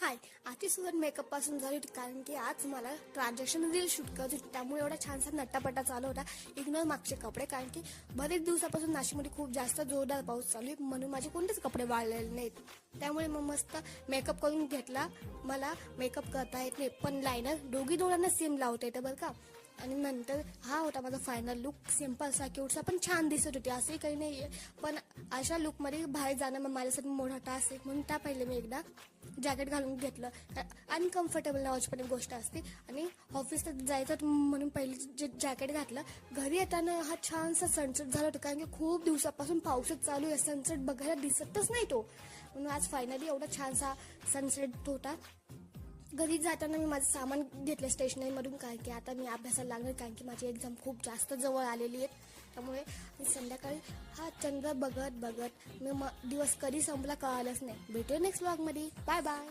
हाय, आजची सुरुवात मेकअप पासून झाली होती कारण की आज मला ट्रान्झॅक्शन रील शूट करायची होती. त्यामुळे एवढा छानसा नट्टापट्टा चालू होता. इग्नोर मागचे कपडे, कारण की बरेच दिवसापासून नाशिकमध्ये खूप जास्त जोरदार पाऊस चालू आहे, म्हणून माझे कोणतेच कपडे वाळलेले नाहीत. त्यामुळे मग मस्त मेकअप करून घेतला. मला मेकअप करता येत नाही, पण लायनर दोघांना सेम लावता येतं बरं का. आणि नंतर हा होता माझा फायनल लुक. सिम्पल सा क्यूटसा पण छान दिसत होती, असंही काही नाही आहे. पण अशा लुकमध्ये बाहेर जाणं मग माझ्यासाठी मोठा टास्क आहे, म्हणून त्या पहिले मी एकदा जॅकेट घालून घेतलं. अनकम्फर्टेबल नावाची पण एक गोष्ट असते, आणि ऑफिसला जायचं म्हणून पहिले जे जॅकेट घातलं. घरी येताना हा छानसा सनसेट झाला होता, कारण की खूप दिवसापासून पाऊसच चालू आहे, सनसेट बघायला दिसतच नाही तो. म्हणून आज फायनली एवढा छानसा सनसेट होता. घरी जाताना मी माझं सामान घेतलं स्टेशनरीमधून, कारण की आता मी अभ्यासाला लागणार, कारण की माझी एक्झाम खूप जास्त जवळ आलेली आहे. त्यामुळे संध्याकाळी हा चंद्र बघत बघत मी दिवस कधी संपला कळालंच नाही. भेटूया नेक्स्ट व्लॉगमध्ये. Bye bye.